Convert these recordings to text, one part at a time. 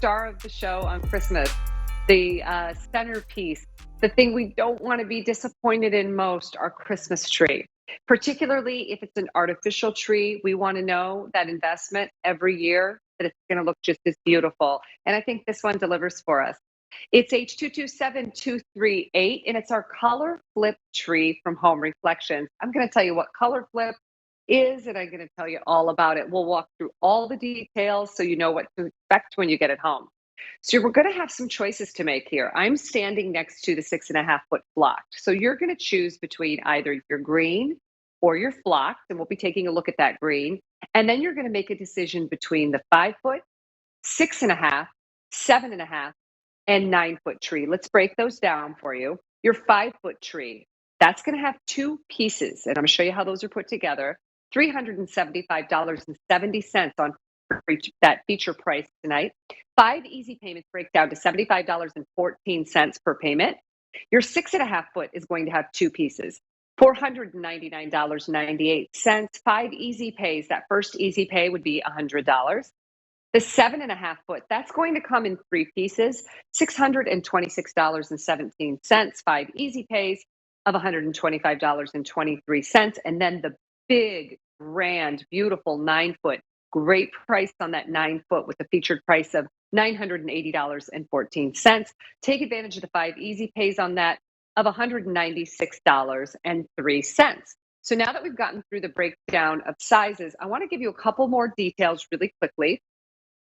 star of the show on Christmas, the centerpiece, the thing we don't want to be disappointed in most, our Christmas tree. Particularly if it's an artificial tree, we want to know that investment every year that it's going to look just as beautiful. And I think this one delivers for us. It's H227238, and it's our color flip tree from Home Reflections. I'm going to tell you what color flip is, and I'm going to tell you all about it. We'll walk through all the details so you know what to expect when you get it home. So we're going to have some choices to make here. I'm standing next to the 6.5 foot flocked. So you're going to choose between either your green or your flocked, and we'll be taking a look at that green. And then you're going to make a decision between the 5 foot, 6.5, 7.5, and 9 foot tree. Let's break those down for you. Your 5 foot tree, that's going to have two pieces, and I'm going to show you how those are put together. $375.70 on that feature price tonight. 5 easy payments break down to $75.14 per payment. Your 6.5 foot is going to have two pieces, $499.98. 5 easy pays. That first easy pay would be $100. The 7.5 foot, that's going to come in 3 pieces, $626.17. 5 easy pays of $125.23. And then the big, grand, beautiful 9 foot, great price on that 9 foot with a featured price of $980.14. Take advantage of the 5 easy pays on that of $196.03. So now that we've gotten through the breakdown of sizes, I want to give you a couple more details really quickly,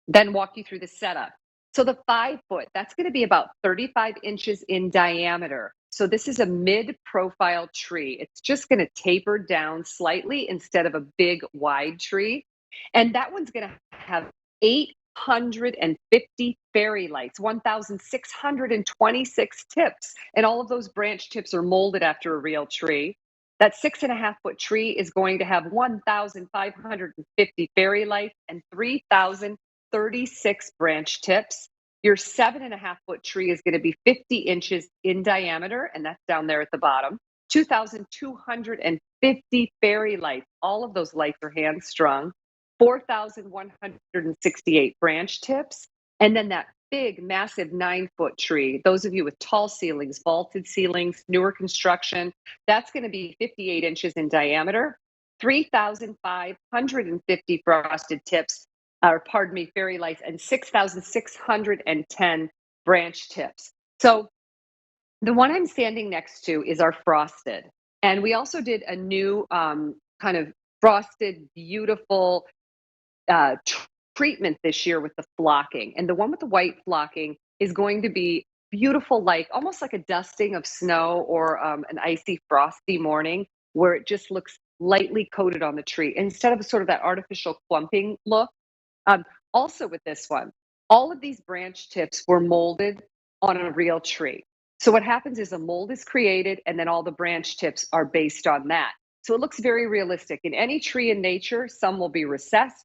then walk you through the setup. So the 5 foot, that's going to be about 35 inches in diameter. So this is a mid-profile tree. It's just going to taper down slightly instead of a big wide tree. And that one's going to have 850 fairy lights, 1,626 tips. And all of those branch tips are molded after a real tree. That 6.5 foot tree is going to have 1,550 fairy lights and 3,036 branch tips. Your 7.5 foot tree is going to be 50 inches in diameter, and that's down there at the bottom. 2,250 fairy lights. All of those lights are hand strung. 4,168 branch tips. And then that big, massive 9 foot tree, those of you with tall ceilings, vaulted ceilings, newer construction, that's going to be 58 inches in diameter, 3,550 frosted tips, fairy lights, and 6,610 branch tips. So the one I'm standing next to is our frosted. And we also did a new kind of frosted, beautiful treatment this year with the flocking. And the one with the white flocking is going to be beautiful, like almost like a dusting of snow or an icy, frosty morning where it just looks lightly coated on the tree instead of sort of that artificial clumping look. Also with this one, all of these branch tips were molded on a real tree. So what happens is a mold is created and then all the branch tips are based on that. So it looks very realistic. In any tree in nature, some will be recessed,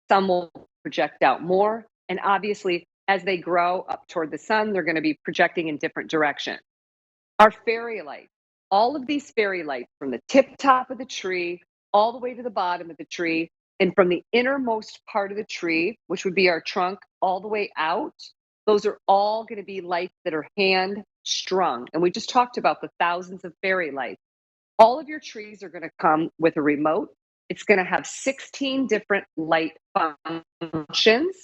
some will project out more. And obviously, as they grow up toward the sun, they're going to be projecting in different directions. Our fairy lights, all of these fairy lights from the tip top of the tree all the way to the bottom of the tree, and from the innermost part of the tree, which would be our trunk, all the way out, those are all going to be lights that are hand strung. And we just talked about the thousands of fairy lights. All of your trees are going to come with a remote. It's going to have 16 different light functions.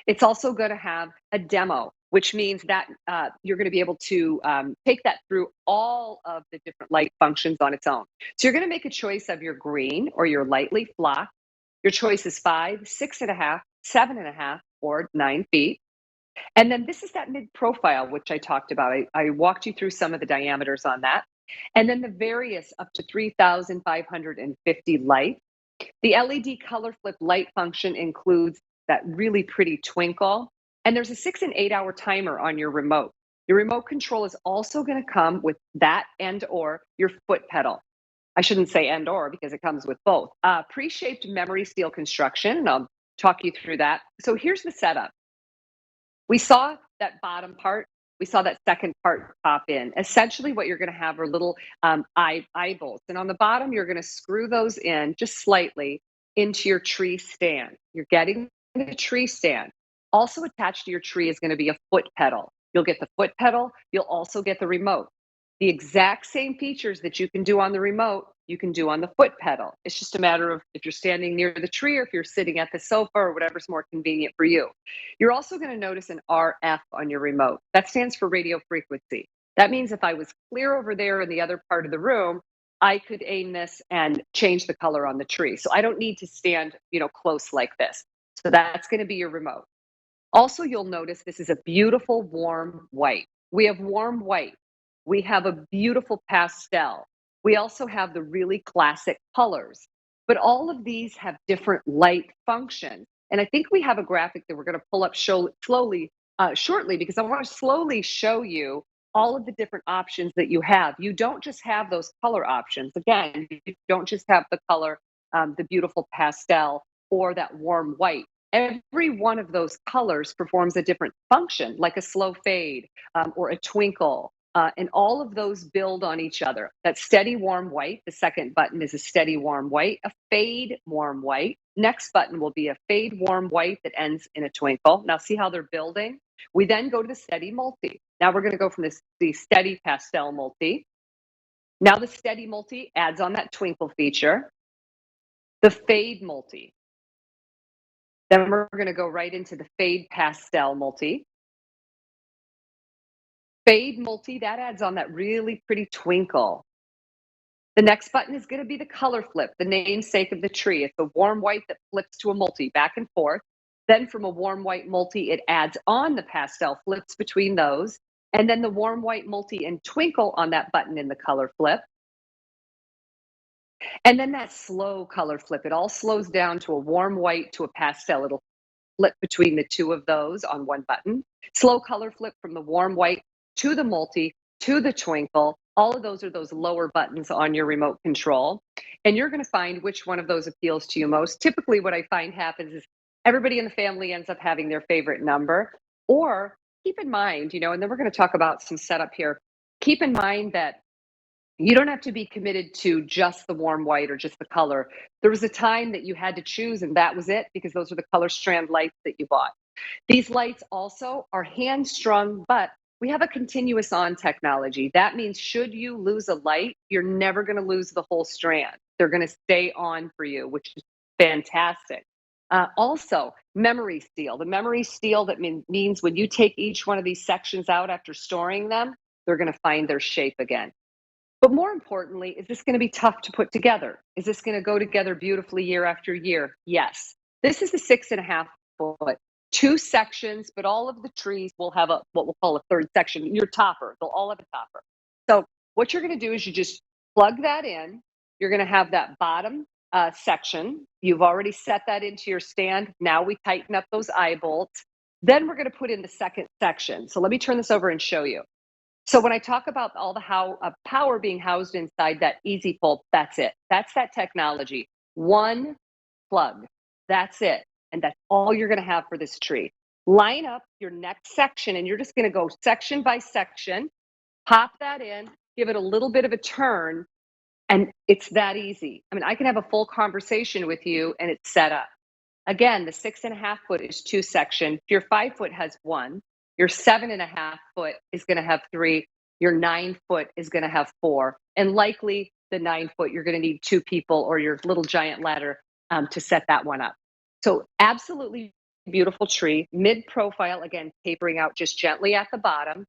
It's also going to have a demo, which means that you're going to be able to take that through all of the different light functions on its own. So you're going to make a choice of your green or your lightly flocked. Your choice is 5, 6.5, 7.5, or 9 feet. And then this is that mid-profile, which I talked about. I walked you through some of the diameters on that. And then the various up to 3,550 lights. The LED color flip light function includes that really pretty twinkle. And there's a 6 and 8 hour timer on your remote. Your remote control is also going to come with that and or your foot pedal. I shouldn't say and or because it comes with both. Pre-shaped memory steel construction, and I'll talk you through that. So here's the setup. We saw that bottom part. We saw that second part pop in. Essentially what you're going to have are little eye bolts. And on the bottom, you're going to screw those in just slightly into your tree stand. You're getting the tree stand. Also attached to your tree is going to be a foot pedal. You'll get the foot pedal. You'll also get the remote. The exact same features that you can do on the remote, you can do on the foot pedal. It's just a matter of if you're standing near the tree or if you're sitting at the sofa or whatever's more convenient for you. You're also going to notice an RF on your remote. That stands for radio frequency. That means if I was clear over there in the other part of the room, I could aim this and change the color on the tree. So I don't need to stand, close like this. So that's going to be your remote. Also, you'll notice this is a beautiful warm white. We have warm white. We have a beautiful pastel. We also have the really classic colors. But all of these have different light functions. And I think we have a graphic that we're going to pull up shortly because I want to slowly show you all of the different options that you have. You don't just have those color options. Again, you don't just have the color, the beautiful pastel or that warm white. Every one of those colors performs a different function, like a slow fade or a twinkle. And all of those build on each other. That steady warm white, the second button is a steady warm white, a fade warm white. Next button will be a fade warm white that ends in a twinkle. Now, see how they're building? We then go to the steady multi. Now we're going to go from the steady pastel multi. Now the steady multi adds on that twinkle feature. The fade multi. Then we're going to go right into the fade pastel multi. Fade multi, that adds on that really pretty twinkle. The next button is going to be the color flip, the namesake of the tree. It's a warm white that flips to a multi back and forth. Then from a warm white multi, it adds on the pastel, flips between those. And then the warm white multi and twinkle on that button in the color flip. And then that slow color flip, it all slows down to a warm white to a pastel. It'll flip between the two of those on one button. Slow color flip from the warm white to the multi to the twinkle. All of those are those lower buttons on your remote control. And you're going to find which one of those appeals to you most. Typically, what I find happens is everybody in the family ends up having their favorite number. Or keep in mind, and then we're going to talk about some setup here. Keep in mind that you don't have to be committed to just the warm white or just the color. There was a time that you had to choose, and that was it because those are the color strand lights that you bought. These lights also are hand strung, but we have a continuous on technology. That means should you lose a light, you're never going to lose the whole strand. They're going to stay on for you, which is fantastic. Also, memory seal. The memory seal that means when you take each one of these sections out after storing them, they're going to find their shape again. But more importantly, is this going to be tough to put together? Is this going to go together beautifully year after year? Yes. This is the 6.5 foot, two sections, but all of the trees will have what we'll call a third section, your topper. They'll all have a topper. So what you're going to do is you just plug that in. You're going to have that bottom section. You've already set that into your stand. Now we tighten up those eye bolts. Then we're going to put in the second section. So let me turn this over and show you. So when I talk about all the power being housed inside that easy pull, that's it. That's that technology. One plug. That's it. And that's all you're going to have for this tree. Line up your next section and you're just going to go section by section, pop that in, give it a little bit of a turn, and it's that easy. I mean, I can have a full conversation with you and it's set up. Again, the 6.5 foot is two section. Your 5 foot has one. Your 7.5 foot is going to have three. Your 9 foot is going to have four. And likely the 9 foot, you're going to need two people or your little giant ladder to set that one up. So absolutely beautiful tree, mid profile, again, tapering out just gently at the bottom.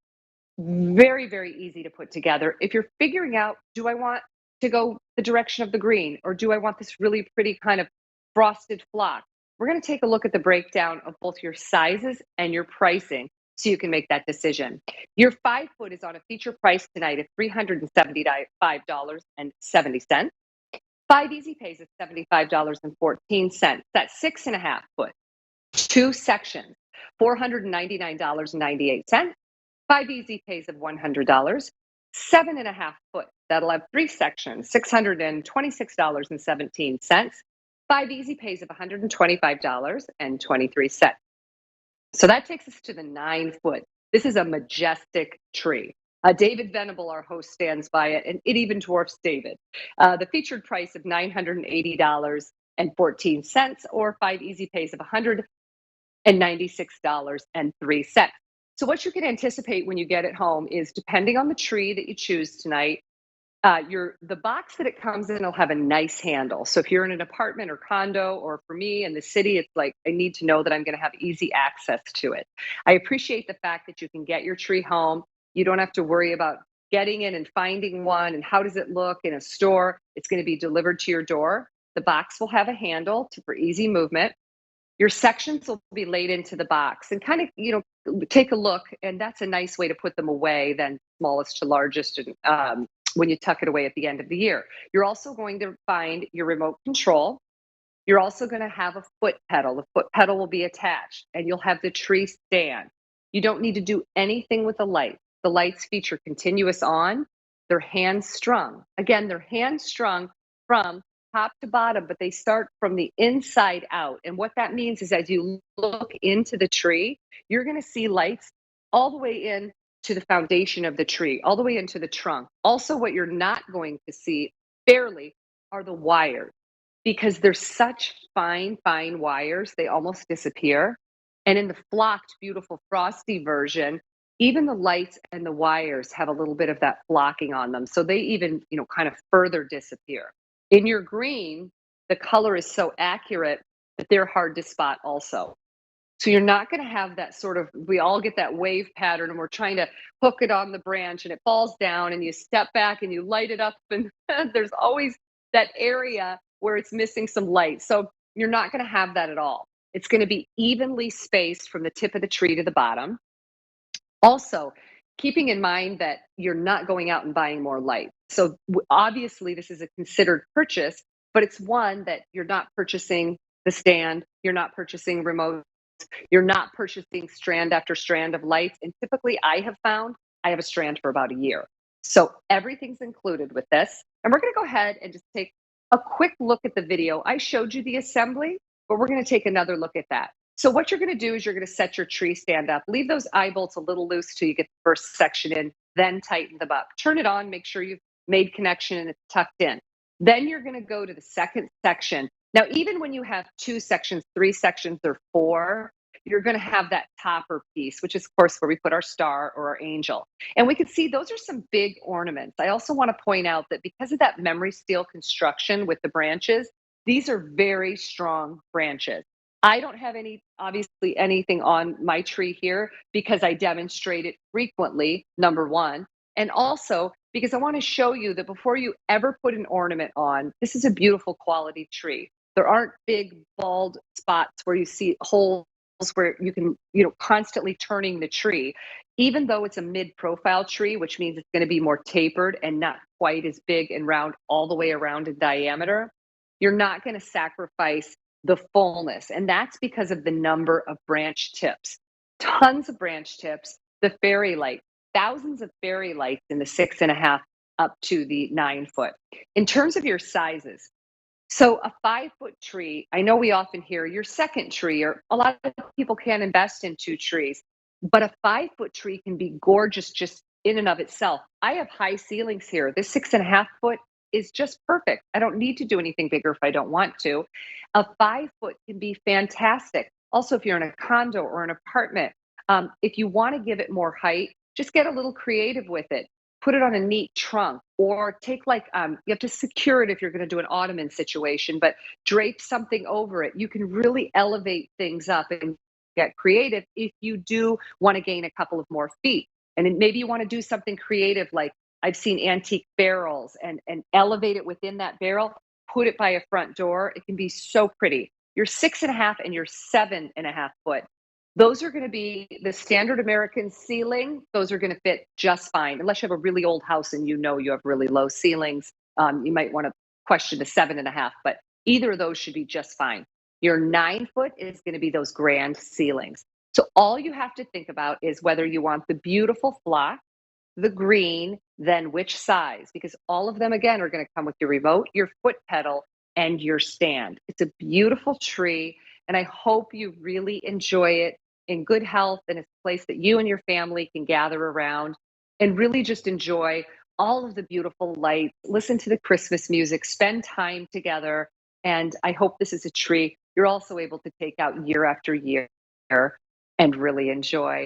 Very, very easy to put together. If you're figuring out, do I want to go the direction of the green or do I want this really pretty kind of frosted flock? We're going to take a look at the breakdown of both your sizes and your pricing so you can make that decision. Your 5 foot is on a feature price tonight of $375.70. 5 easy pays is $75.14. That's 6.5 foot, two sections, $499.98. 5 easy pays of $100. 7.5 foot, that'll have three sections, $626.17. 5 easy pays of $125.23. So that takes us to the 9 foot. This is a majestic tree. David Venable, our host, stands by it, and it even dwarfs David. The featured price of $980.14, or 5 easy pays of and $96.03. So what you can anticipate when you get it home is, depending on the tree that you choose tonight, the box that it comes in will have a nice handle. So if you're in an apartment or condo, or for me in the city, it's like I need to know that I'm going to have easy access to it. I appreciate the fact that you can get your tree home. You don't have to worry about getting in and finding one and how does it look in a store. It's going to be delivered to your door. The box will have a handle for easy movement. Your sections will be laid into the box and kind of, take a look. And that's a nice way to put them away, then smallest to largest, and when you tuck it away at the end of the year. You're also going to find your remote control. You're also going to have a foot pedal. The foot pedal will be attached, and you'll have the tree stand. You don't need to do anything with the lights. The lights feature continuous on. They're hand strung. Again, they're hand strung from top to bottom, but they start from the inside out. And what that means is, as you look into the tree, you're going to see lights all the way in to the foundation of the tree, all the way into the trunk. Also, what you're not going to see barely are the wires, because they're such fine, fine wires, they almost disappear. And in the flocked, beautiful, frosty version, even the lights and the wires have a little bit of that flocking on them. So they even, kind of further disappear. In your green, the color is so accurate that they're hard to spot also. So you're not going to have that sort of, we all get that wave pattern and we're trying to hook it on the branch and it falls down and you step back and you light it up and there's always that area where it's missing some light. So you're not going to have that at all. It's going to be evenly spaced from the tip of the tree to the bottom. Also, keeping in mind that you're not going out and buying more light. So obviously this is a considered purchase, but it's one that you're not purchasing the stand, you're not purchasing remote, you're not purchasing strand after strand of lights. And typically I have found I have a strand for about a year. So everything's included with this. And we're going to go ahead and just take a quick look at the video. I showed you the assembly, but we're going to take another look at that. So what you're going to do is you're going to set your tree stand up. Leave those eye bolts a little loose till you get the first section in, then tighten them up. Turn it on, make sure you've made connection and it's tucked in. Then you're going to go to the second section. Now, even when you have 2 sections, 3 sections, or 4, you're going to have that topper piece, which is, of course, where we put our star or our angel. And we can see those are some big ornaments. I also want to point out that because of that memory steel construction with the branches, these are very strong branches. I don't have obviously anything on my tree here because I demonstrate it frequently, number one. And also because I want to show you that before you ever put an ornament on, this is a beautiful quality tree. There aren't big bald spots where you see holes where you can, constantly turning the tree. Even though it's a mid-profile tree, which means it's going to be more tapered and not quite as big and round all the way around in diameter, you're not going to sacrifice the fullness. And that's because of the number of branch tips. Tons of branch tips, the fairy light, thousands of fairy lights in the 6.5 up to the 9 foot. In terms of your sizes, so a 5-foot tree, I know we often hear your second tree, or a lot of people can't invest in 2 trees, but a 5-foot tree can be gorgeous just in and of itself. I have high ceilings here. This 6.5 foot is just perfect. I don't need to do anything bigger if I don't want to. A 5-foot can be fantastic. Also, if you're in a condo or an apartment, if you want to give it more height, just get a little creative with it. Put it on a neat trunk, or take you have to secure it if you're going to do an ottoman situation, but drape something over it. You can really elevate things up and get creative if you do want to gain a couple of more feet. And then maybe you want to do something creative, like I've seen antique barrels, and elevate it within that barrel, put it by a front door. It can be so pretty. Your 6.5 and your 7.5 foot, those are going to be the standard American ceiling. Those are going to fit just fine, unless you have a really old house and you have really low ceilings. You might want to question the 7.5, but either of those should be just fine. Your 9 foot is going to be those grand ceilings. So all you have to think about is whether you want the beautiful flock, the green, then which size, because all of them, again, are going to come with your remote, your foot pedal, and your stand. It's a beautiful tree, and I hope you really enjoy it in good health, and it's a place that you and your family can gather around and really just enjoy all of the beautiful lights, listen to the Christmas music, spend time together. And I hope this is a tree you're also able to take out year after year. and really enjoy.